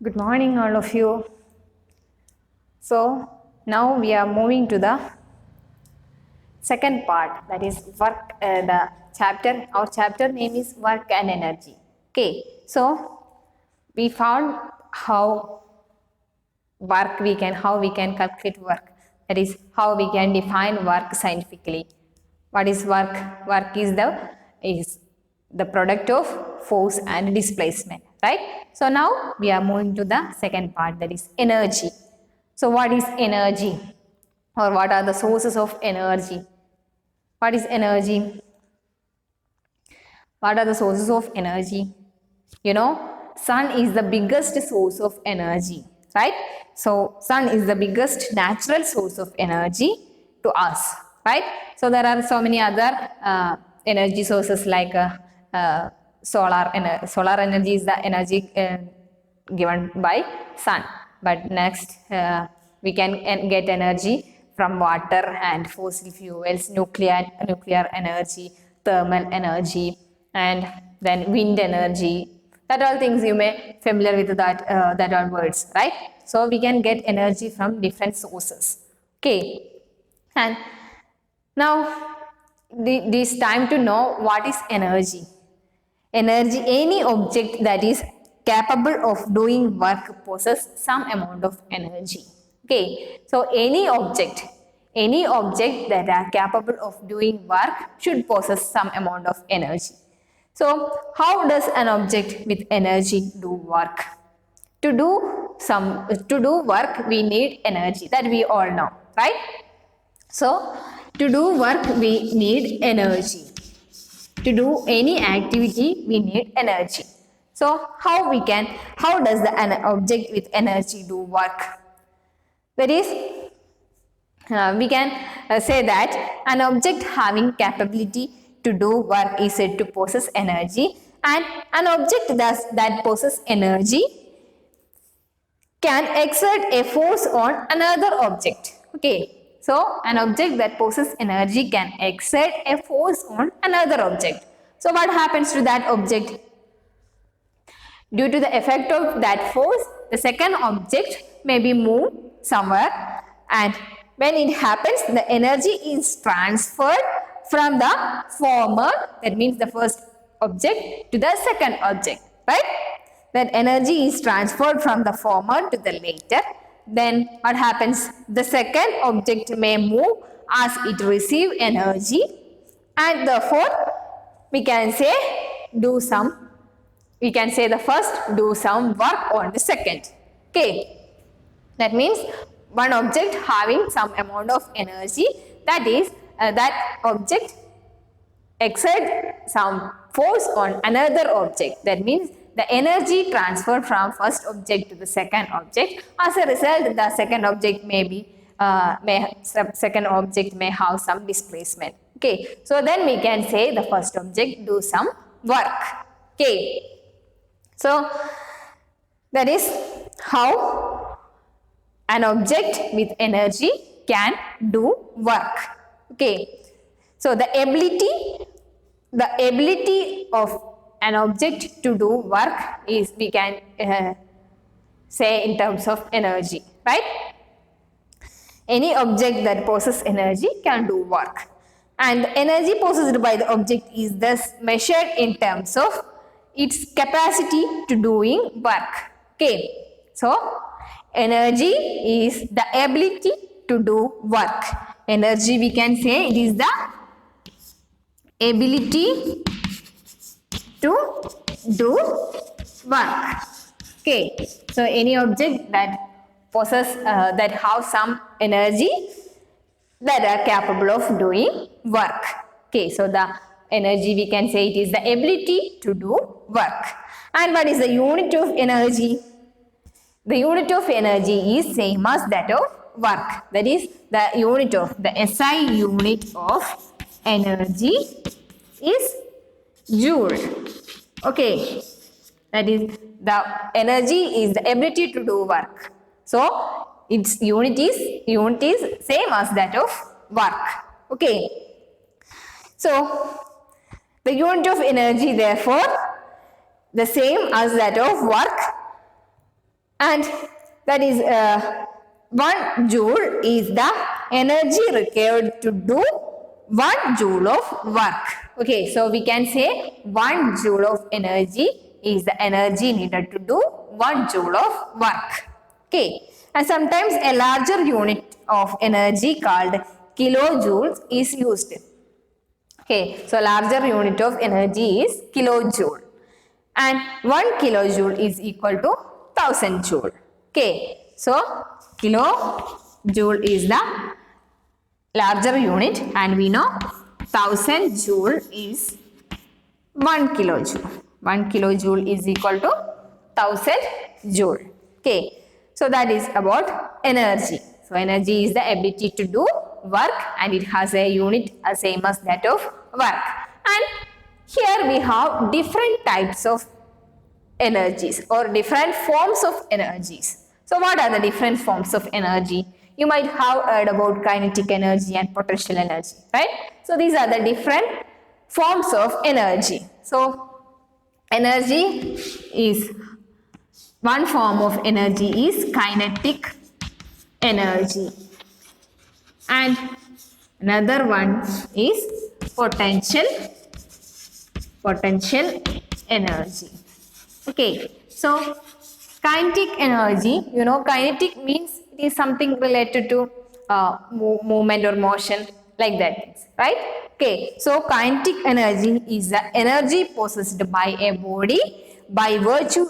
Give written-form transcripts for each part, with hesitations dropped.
Good morning, all of you. So, now we are moving to the second part, that is work. The chapter, our chapter name is Work and Energy. Okay, so we found how we can calculate work. That is how we can define work scientifically. What is work? Work is the product of force and displacement, right? So now we are moving to the second part, that is energy. So what is energy, or what are the sources of energy? What is energy? What are the sources of energy? You know, sun is the biggest source of energy, right? So sun is the biggest natural source of energy to us, right? So there are so many other energy sources like solar energy is the energy given by sun. But next we can get energy from water and fossil fuels, nuclear energy, thermal energy, and then wind energy. That all things you may familiar with that all words, right? So we can get energy from different sources. Okay, and now this time to know what is energy. Energy, any object that is capable of doing work possess some amount of energy. Okay, so any object that are capable of doing work should possess some amount of energy. So how does an object with energy do work? To do work we need energy, that we all know, right? So to do work we need energy. To do any activity we need energy. So how does an object with energy do work? That is, we can say that an object having capability to do work is said to possess energy, and an object that possesses energy can exert a force on another object. Okay, so an object that possesses energy can exert a force on another object. So what happens to that object? Due to the effect of that force, the second object may be moved somewhere, and when it happens, the energy is transferred from the former, that means the first object, to the second object, right? That energy is transferred from the former to the later. Then what happens? The second object may move as it receives energy, and therefore we can say the first do some work on the second. Okay, that means one object having some amount of energy, that is that object exert some force on another object. That means the energy transferred from first object to the second object. As a result, the second object second object may have some displacement. Okay, so then we can say the first object do some work. Okay, so that is how an object with energy can do work. Okay, so the ability of an object to do work is, we can say in terms of energy, right? Any object that possesses energy can do work, and the energy possessed by the object is thus measured in terms of its capacity to doing work. Okay, so energy is the ability to do work. Energy, we can say it is the ability to do work. Okay, so any object that that have some energy, that are capable of doing work. Okay, so the energy, we can say it is the ability to do work. And what is the unit of energy? The unit of energy is same as that of work. That is, the unit of the SI unit of energy is joule. Okay, that is, the energy is the ability to do work. So its unit is same as that of work. Okay, so the unit of energy therefore the same as that of work, and that is 1 joule is the energy required to do 1 joule of work. Okay, so we can say 1 joule of energy is the energy needed to do 1 joule of work. Okay, and sometimes a larger unit of energy called kilojoules is used. Okay, so larger unit of energy is kilojoule, and 1 kilojoule is equal to 1000 joule. Okay, so kilojoule is the larger unit, and we know 1000 joule is 1 kilojoule. 1 kilojoule is equal to 1000 joule. Okay, so that is about energy. So energy is the ability to do work, and it has a unit same as that of work. And here we have different types of energies or different forms of energies. So what are the different forms of energy? You might have heard about kinetic energy and potential energy, right? So these are the different forms of energy. So energy is, one form of energy is kinetic energy, and another one is potential energy. Okay, so kinetic energy, you know, kinetic means it is something related to movement or motion, like that, right? Okay, so kinetic energy is the energy possessed by a body by virtue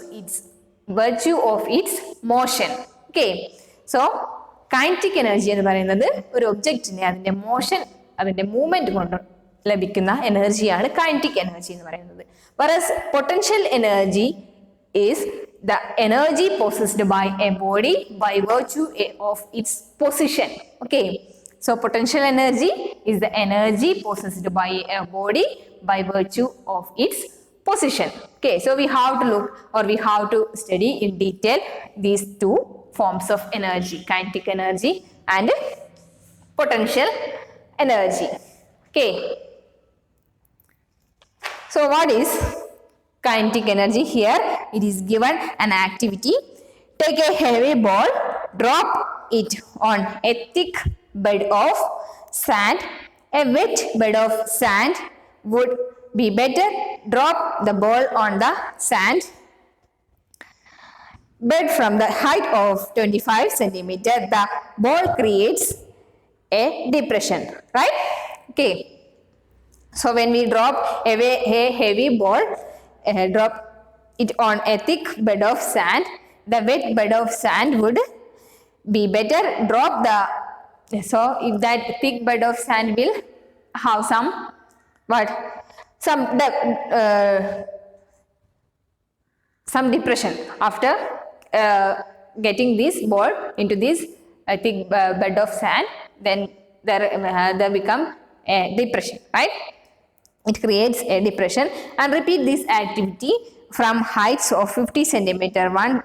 of its motion. Okay, so kinetic energy എന്ന് പറയുന്നത് ഒരു ഒബ്ജക്റ്റിനെ അതിന്റെ motion, അതിന്റെ movement കൊണ്ട് ലഭിക്കുന്ന എനർജിയാണ് kinetic energy എന്ന് പറയുന്നത്. Whereas potential energy is the energy possessed by a body by virtue of its position. Okay, so potential energy is the energy possessed by a body by virtue of its position. Okay, so we have to look, or we have to study in detail these two forms of energy, kinetic energy and potential energy. Okay, so what is kinetic energy? Here it is given an activity: take a heavy ball, drop it on a thick bed of sand. A wet bed of sand would be better. Drop the ball on the sand bed from the height of 25 centimeter. The ball creates a depression, right? Okay, so when we drop a heavy ball, drop it on a thick bed of sand, the wet bed of sand would be better. Drop the, so if that thick bed of sand will have some depression after getting this ball into this thick bed of sand, then there become a depression, right? It creates a depression. And repeat this activity from heights of 50 centimeter, 1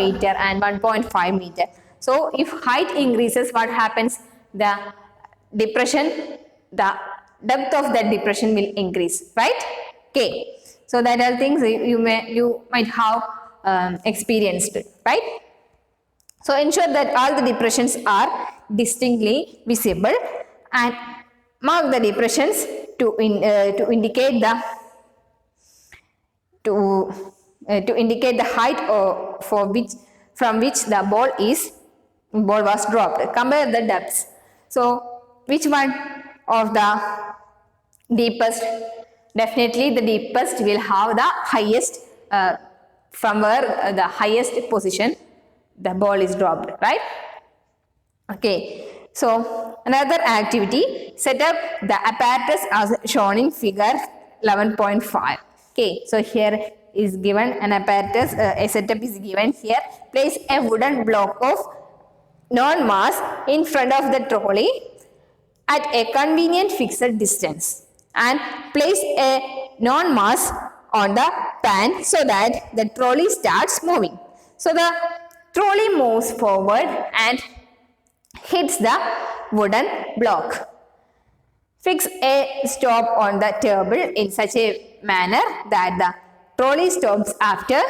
meter and 1.5 meter. So if height increases, what happens? The depression, the depth of that depression will increase, right? Okay, so that are things you might have experienced, right? So ensure that all the depressions are distinctly visible, and mark the depressions to indicate the height from which the ball was dropped. Compare the depths. So which one of the deepest? Definitely the deepest will have the highest, from where the highest position the ball is dropped, right? Okay, so another activity: set up the apparatus as shown in figure 11.5. Okay, so here is given an apparatus, a setup is given here. Place a wooden block of known mass in front of the trolley at a convenient fixed distance, and place a known mass on the pan so that the trolley starts moving. So the trolley moves forward and hits the wooden block. Fix a stop on the table in such a manner that the trolley stops after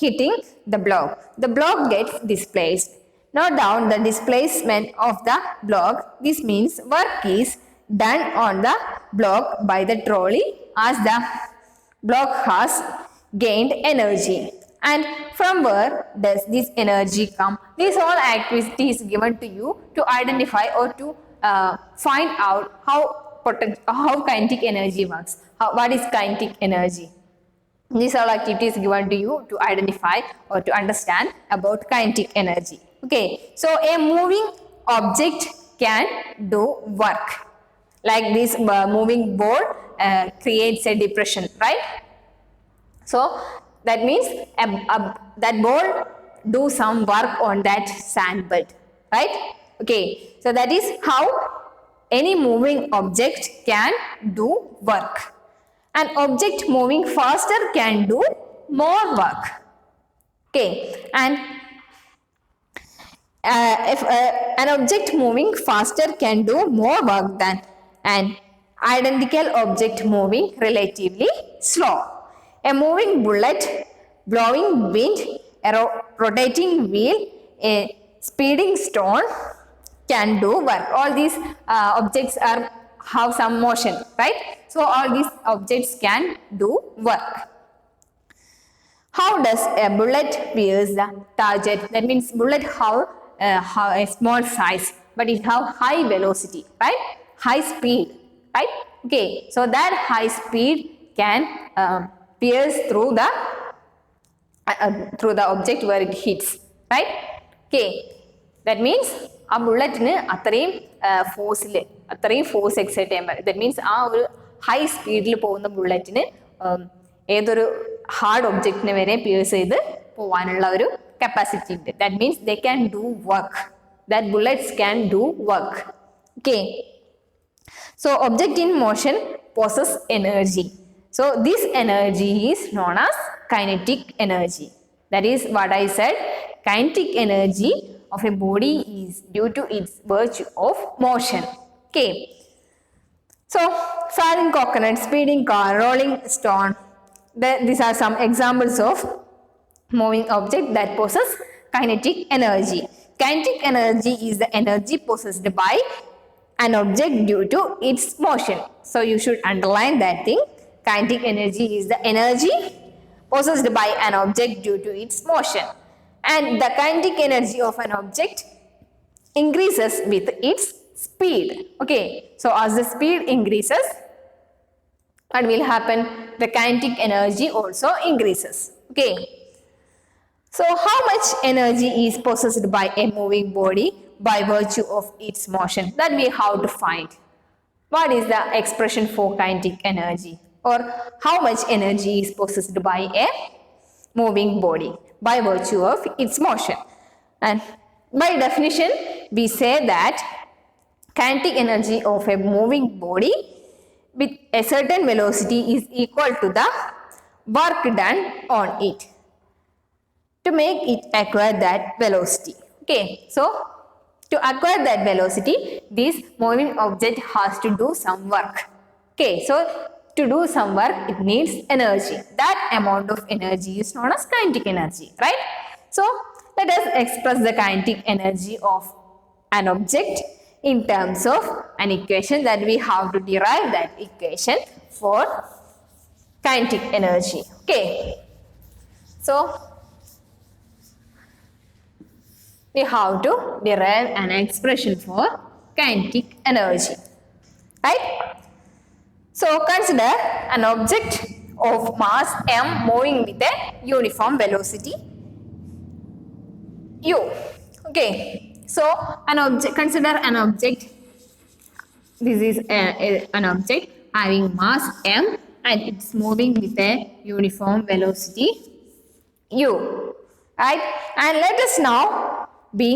hitting the block. The block gets displaced. Note down the displacement of the block. This means work is done on the block by the trolley as the block has gained energy. And from where does this energy come? These all activities given to you to identify or to find out how kinetic energy works. What is kinetic energy? These are activities given to you to identify or to understand about kinetic energy. Okay, so a moving object can do work. Like this moving ball creates a depression, right? So that means that ball do some work on that sand bed, right? Okay, so that is how any moving object can do work. An object moving faster can do more work. Okay, and if an object moving faster can do more work than an identical object moving relatively slow. A moving bullet, blowing wind, a rotating wheel, a speeding stone can do work. All these objects have some motion, right? So all these objects can do work. How does a bullet pierce the target? That means bullet have a small size, but it have high velocity, right? High speed, right? Okay, so that high speed can pierce through the object where it hits, right? Okay, that means a bullet ne force exert cheyan. That means high speed il povuna bullet ne ഏതൊരു hard ഒബ്ജക്റ്റിനെ വരെ Pierce ചെയ്ത് പോവാനുള്ള ഒരു capacity ഉണ്ട്. That means they can do work. That bullets can do work. Okay, so object in motion possess energy. So this energy is known as kinetic energy. That is what I said. Kinetic energy of a body is due to its virtue of motion. Okay. So falling coconut, speeding car, rolling stone. These are some examples of moving object that possess kinetic energy. Kinetic energy is the energy possessed by an object due to its motion. So you should underline that thing. Kinetic energy is the energy possessed by an object due to its motion. And the kinetic energy of an object increases with its speed. Okay, so as the speed increases, what will happen? The kinetic energy also increases. Okay, so how much energy is possessed by a moving body by virtue of its motion? That we have to find. What is the expression for kinetic energy, or how much energy is possessed by a moving body by virtue of its motion? And by definition, we say that kinetic energy of a moving body with a certain velocity is equal to the work done on it to make it acquire that velocity. Okay, so to acquire that velocity, this moving object has to do some work. Okay, so to do some work, it needs energy. That amount of energy is known as kinetic energy, right? So let us express the kinetic energy of an object in terms of an equation that we have to derive that equation for kinetic energy. Okay, so we have to derive an expression for kinetic energy, right? So consider an object of mass m moving with a uniform velocity u. Okay, so an object, consider an object. This is an object having mass m and it's moving with a uniform velocity u, right? And let us now be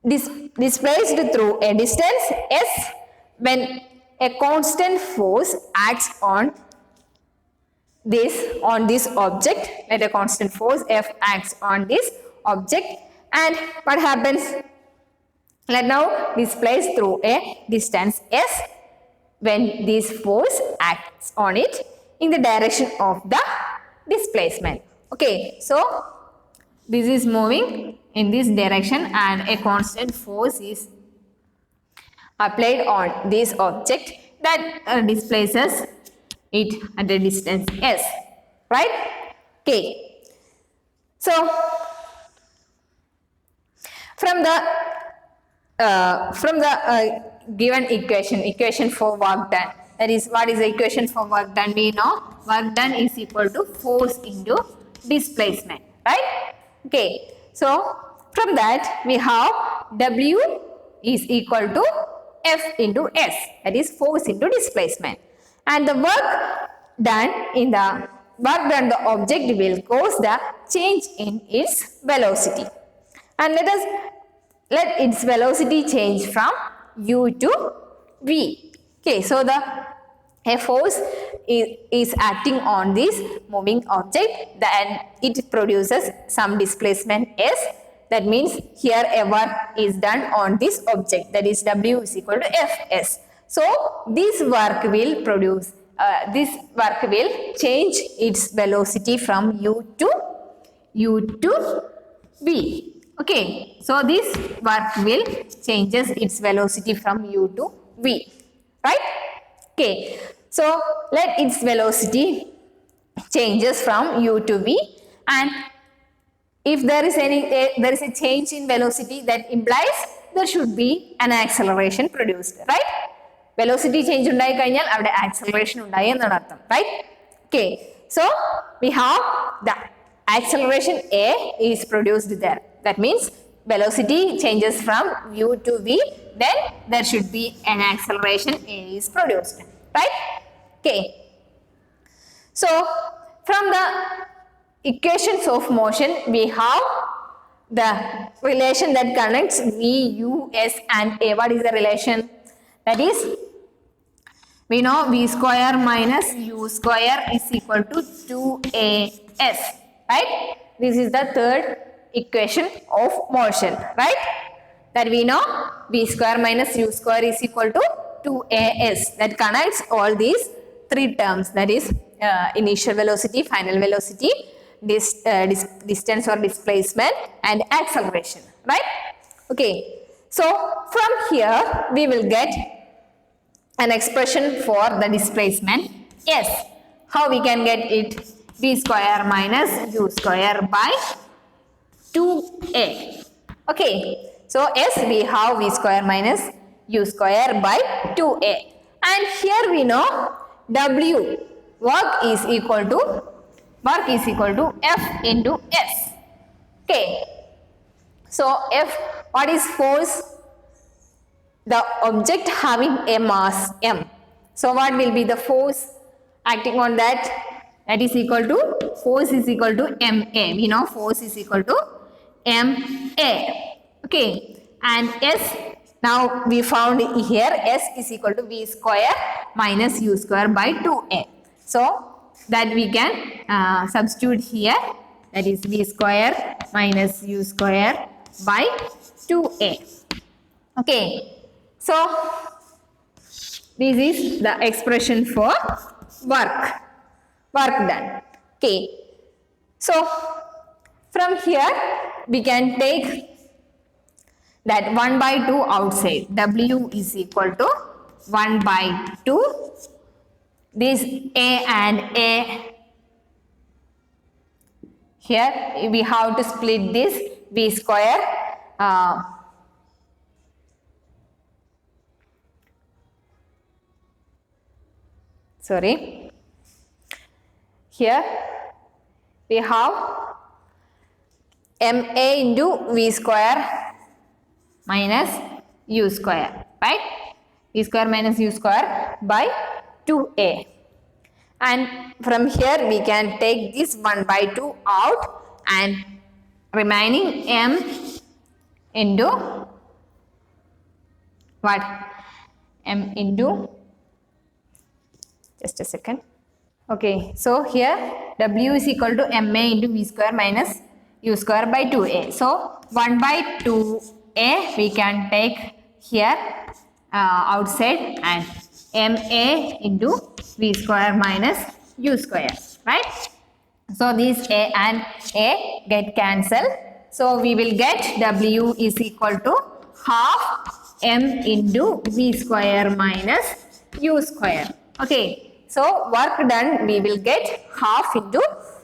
displaced through a distance s when a constant force acts on this object. Let a constant force f acts on this object, and what happens? Let now displace through a distance s when this force acts on it in the direction of the displacement. Okay, so this is moving in this direction and a constant force is applied on this object that displaces it at a distance s, right? Okay, so from the given equation for work done, that is, what is the equation for work done? We know work done is equal to force into displacement, right? Okay, so from that we have W is equal to F into S, that is force into displacement, and the the object will cause the change in its velocity, and let its velocity change from u to v. Okay, so a force is acting on this moving object, and it produces some displacement s. That means here a work is done on this object, that is W is equal to Fs. So this work will change its velocity from u to v. Okay, so this work will changes its velocity from u to v, right? Okay, so let its velocity changes from u to v, and if there is a change in velocity, that implies there should be an acceleration produced, right? Velocity change undayi kayinal avade acceleration undayi ennu artham, right? Okay, so we have the acceleration a is produced there. That means velocity changes from u to v, then there should be an acceleration a is produced, right? Okay, so from the equations of motion we have the relation that connects v, u, s and a. What is the relation? That is, we know v square minus u square is equal to 2as, right? This is the third equation of motion, right? That we know v square minus u square is equal to 2as. That connects all these three terms, that is initial velocity, final velocity, distance or displacement, and acceleration, right? Okay, so from here we will get an expression for the displacement s. How we can get it? V square minus u square by 2a. Okay, so s we have v square minus u square by 2a, and here we know w, work is equal to F into S. Okay, so F, what is force? The object having a mass m. So what will be the force acting on that? That is equal to, force is equal to ma. We know force is equal to ma. Okay, and S, now we found here S is equal to v square minus u square by 2a. So that we can substitute here, that is v square minus u square by 2a. Okay, so this is the expression for work done. Okay, so from here we can take that 1 by 2 outside. W is equal to 1 by 2. This a and a, here we have to split this v square here we have ma into v square minus u square, right? V square minus u square by 2a, and from here we can take this 1 by 2 out, and remaining m into what? M into, just a second. Okay, so here w is equal to ma into v square minus u square by 2a. So 1 by 2a we can take here outside, and ma into v square minus u square, right? So these A and A get cancelled. So we will get W is equal to half M into V square minus U square. Okay. So work done, we will get half into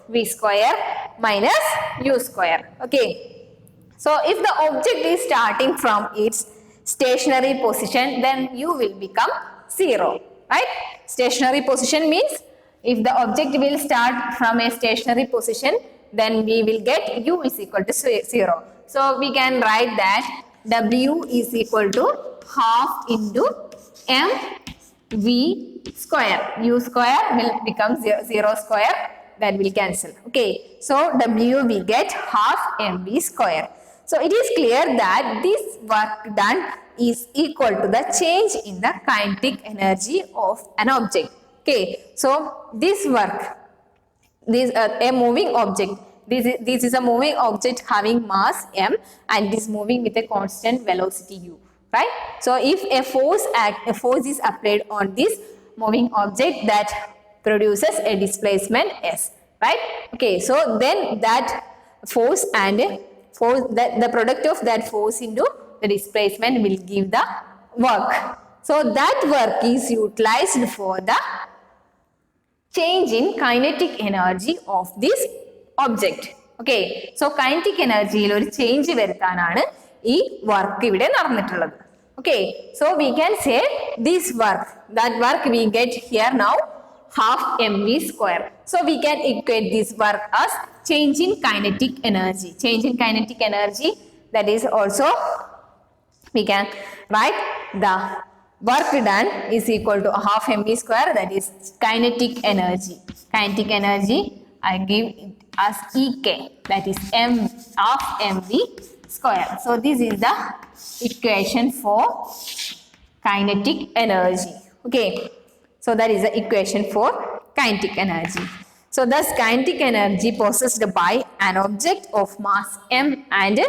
V square minus U square. Okay. So if the object is starting from its stationary position, then U will become 0. Right? Stationary position means if the object will start from a stationary position, then we will get U is equal to 0. So we can write that W is equal to half into M V square. U square will become 0 square, that will cancel. Okay. So W we get half mv square. So it is clear that this work done is equal to the change in the kinetic energy of an object. Okay. So this work, this a moving object. This is a moving object having mass m and it is moving with a constant velocity u. Right? So if a force is applied on this moving object, that produces a displacement s. Right? Okay. So then that force and that the product of that force into the displacement will give the work. So that work is utilized for the change in kinetic energy of this object. Okay. So kinetic energy il oru change varuthananu ee work ivide nadannittulladu. Okay. So we can say this work, that work we get here now half mv square. So we can equate this work as change in kinetic energy. Change in kinetic energy, that is also we can write the work done is equal to half mv square, that is kinetic energy. Kinetic energy I give it as Ek, that is m of mv square. So this is the equation for kinetic energy. Okay. So that is the equation for kinetic energy. So thus kinetic energy possessed by an object of mass m and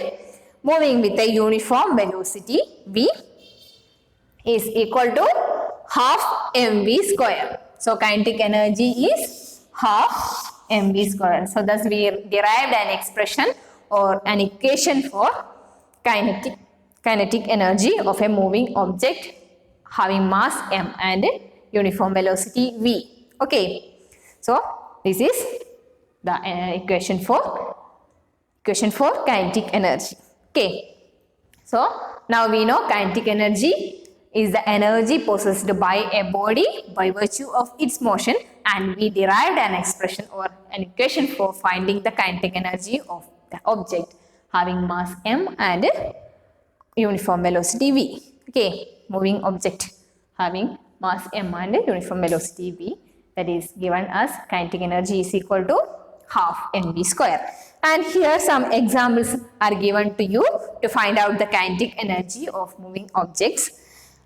moving with a uniform velocity v is equal to half mv square. So kinetic energy is half mv square. So thus we derived an expression or an equation for kinetic energy of a moving object having mass m and uniform velocity v. Okay. So this is the equation for kinetic energy. Okay. So now we know kinetic energy is the energy possessed by a body by virtue of its motion, and we derived an expression or an equation for finding the kinetic energy of the object having mass m and uniform velocity v. Okay. Moving object having mass m and uniform velocity v, that is given as kinetic energy is equal to half mv square. And here some examples are given to you to find out the kinetic energy of moving objects.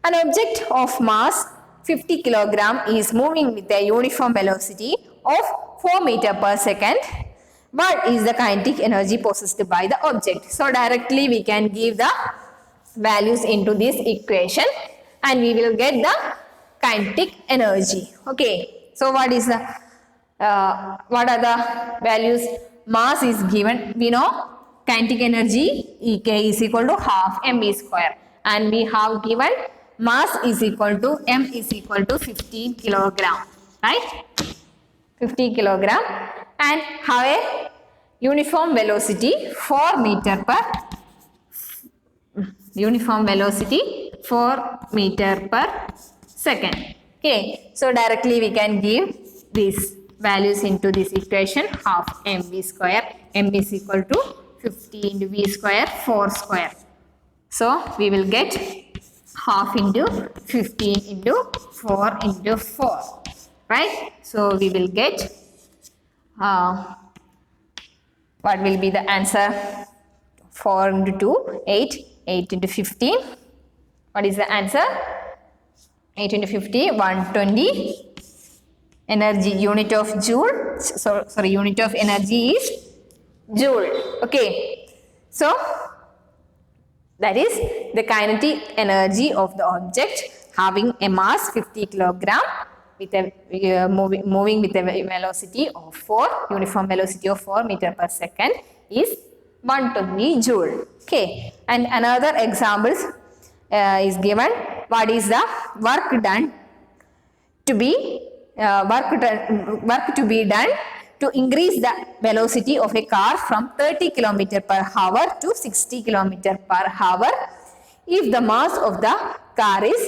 An object of mass 50 kilogram is moving with a uniform velocity of 4 meter per second. What is the kinetic energy possessed by the object? So directly we can give the values into this equation and we will get the kinetic energy. Okay. So what is the what are the values? Mass is given. We know kinetic energy Ek is equal to half mv square, and we have given mass is equal to m is equal to 15 kilogram, right? 50 kilogram, and have a uniform velocity 4 meter per second. Okay. So directly we can give these values into this equation, half mv square, m is equal to 50 into v square, 4 square. So we will get half into 15 into 4 into 4, right? So we will get what will be the answer? 4 into 2, 8, 8 into 15. What is the answer? 8 into 50, 120. Energy, unit of joule. Sorry, unit of energy is joule. Okay. So that is the kinetic energy of the object having a mass 50 kilogram with a moving with a velocity of 4, uniform velocity of 4 meter per second is 120 joule. Okay, and another examples is given. What is the work done to be work to be done to increase the velocity of a car from 30 km per hour to 60 km per hour if the mass of the car is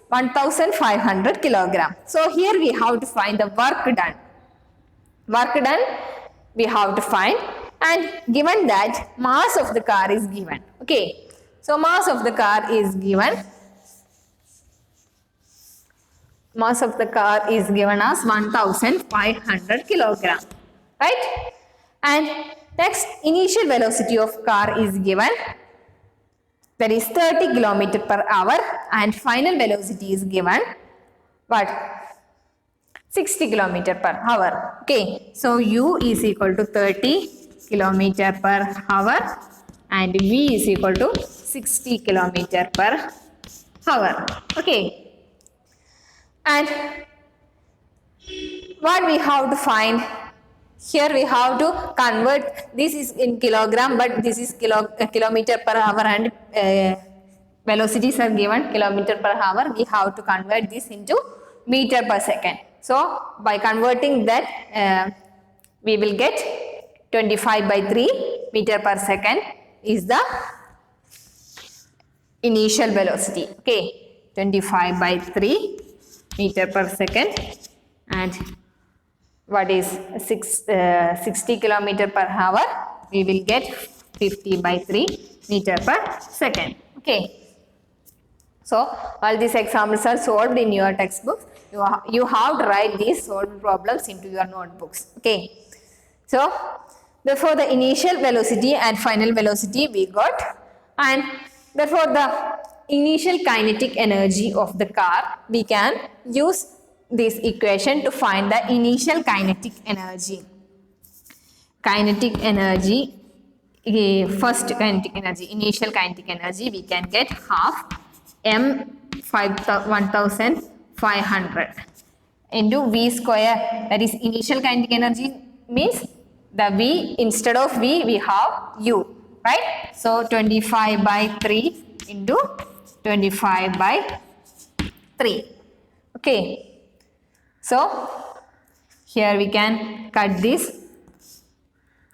1500 kilogram. So here we have to find the work done. Work done we have to find, and given that mass of the car is given. Okay, so mass of the car is given. Mass of the car is given as 1500 kilogram, right? And next, initial velocity of car is given, that is 30 km per hour, and final velocity is given, what? 60 km per hour. Okay, so u is equal to 30 km per hour and v is equal to 60 km per hour. Okay. And what we have to find here, we have to convert, this is in kilogram but this is kilometer per hour, and velocities are given kilometer per hour. We have to convert this into meter per second. So by converting that we will get 25 by 3 meter per second is the initial velocity. Okay, 25 by 3 meter per second, and what is 60 kilometer per hour, we will get 50 by 3 meter per second. Okay, so all these examples are solved in your textbooks. You have to write these solved problems into your notebooks. Okay, so therefore the initial velocity and final velocity we got, and therefore the initial kinetic energy of the car, we can use this equation to find the initial kinetic energy. Kinetic energy, first kinetic energy, initial kinetic energy, we can get half m 1500 into v square, that is initial kinetic energy, means the v, instead of v we have u, right? So 25 by 3 into 25 by 3. Okay, so here we can cut this,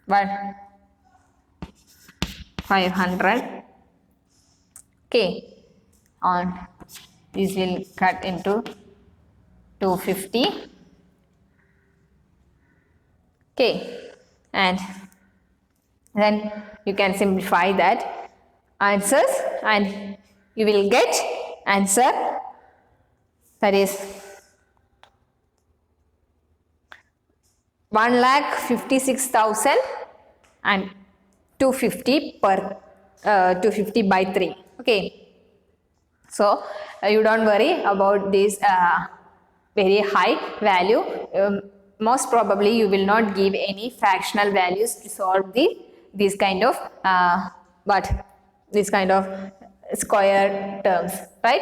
but 500. Okay, and this will cut into 250. Okay, and then you can simplify that answers, and you will get answer, that is 1,56,000 and 250 per 250 by 3. Okay, so you don't worry about this very high value. Most probably you will not give any fractional values to solve this kind of this kind of square terms, right?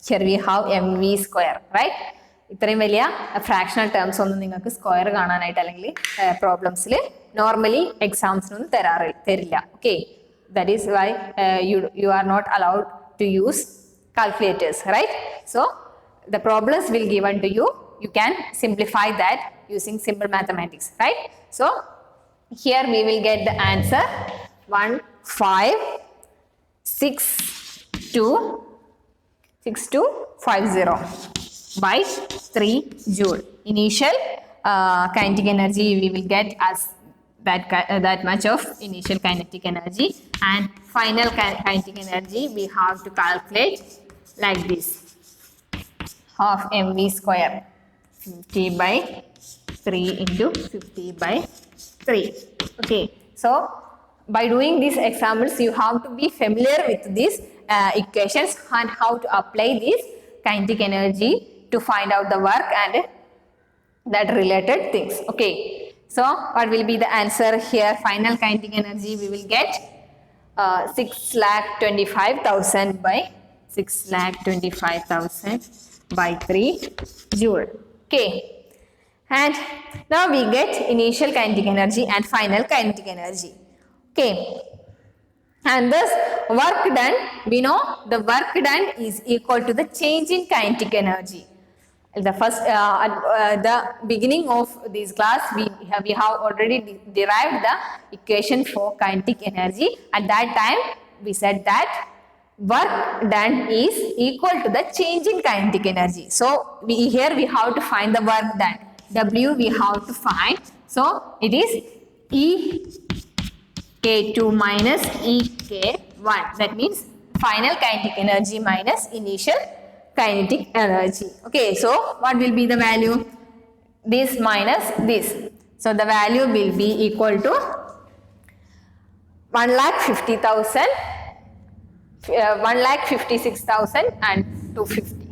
Here we have mv square, right? ഇത്രയും വലിയ fractional terms ഒന്നും നിങ്ങൾക്ക് square കാണാനായിട്ട് അല്ലെങ്കിൽ പ്രോബ്ലംസിൽ normally എക്സാംസിനൊന്നും തരില്ല. Okay, that is why you are not allowed to use calculators, right? So the problems will given to you, you can simplify that using simple mathematics, right? So here we will get the answer 156,250 by 3 joule. Initial kinetic energy we will get as that much of initial kinetic energy, and final kinetic energy we have to calculate like this, half mv square, 50 by 3 into 50 by 3. Okay, so by doing these examples you have to be familiar with these equations and how to apply this kinetic energy to find out the work and that related things. Okay, so what will be the answer here? Final kinetic energy we will get 6,25,000 by 6,25,000 by 3 joule. Okay. And now we get initial kinetic energy and final kinetic energy. Okay. And thus work done, we know the work done is equal to the change in kinetic energy. The first, at the beginning of this class, we have already derived the equation for kinetic energy. At that time, we said that work done is equal to the change in kinetic energy. So here we have to find the work done. W we have to find. So it is Ek2 minus Ek1. That means final kinetic energy minus initial kinetic energy. Okay, so what will be the value? This minus this. So the value will be equal to 1,50,000, 1,56,000 and 250.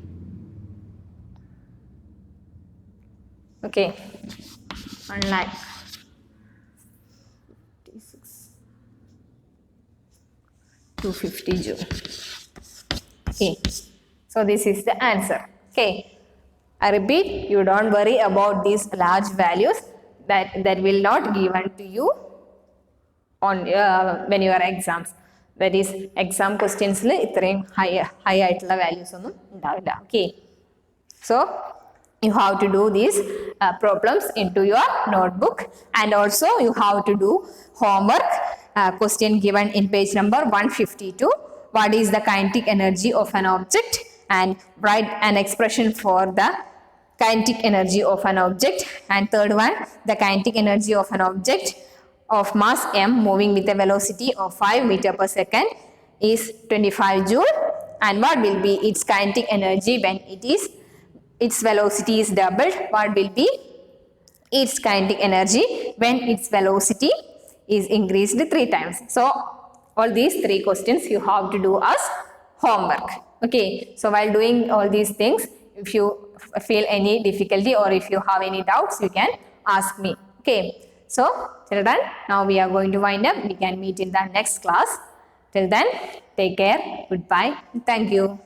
Okay, 1,56,000, 250 joule. Okay, so this is the answer. Okay, I repeat, you don't worry about these large values that will not given to you on when your exams. That is exam questions le itrayum high aayittulla values onnum undavilla. Okay, so you have to do these problems into your notebook, and also you have to do homework question given in page number 152. What is the kinetic energy of an object, and write an expression for the kinetic energy of an object. And third one, the kinetic energy of an object of mass m moving with a velocity of 5 meter per second is 25 joule, and what will be its kinetic energy when its velocity is doubled? What will be its kinetic energy when its velocity is increased 3 times? So all these 3 questions you have to do as homework. Okay, so while doing all these things, if you feel any difficulty or if you have any doubts, you can ask me. Okay, so children, now we are going to wind up. We can meet in the next class. Till then, take care. Goodbye. Thank you.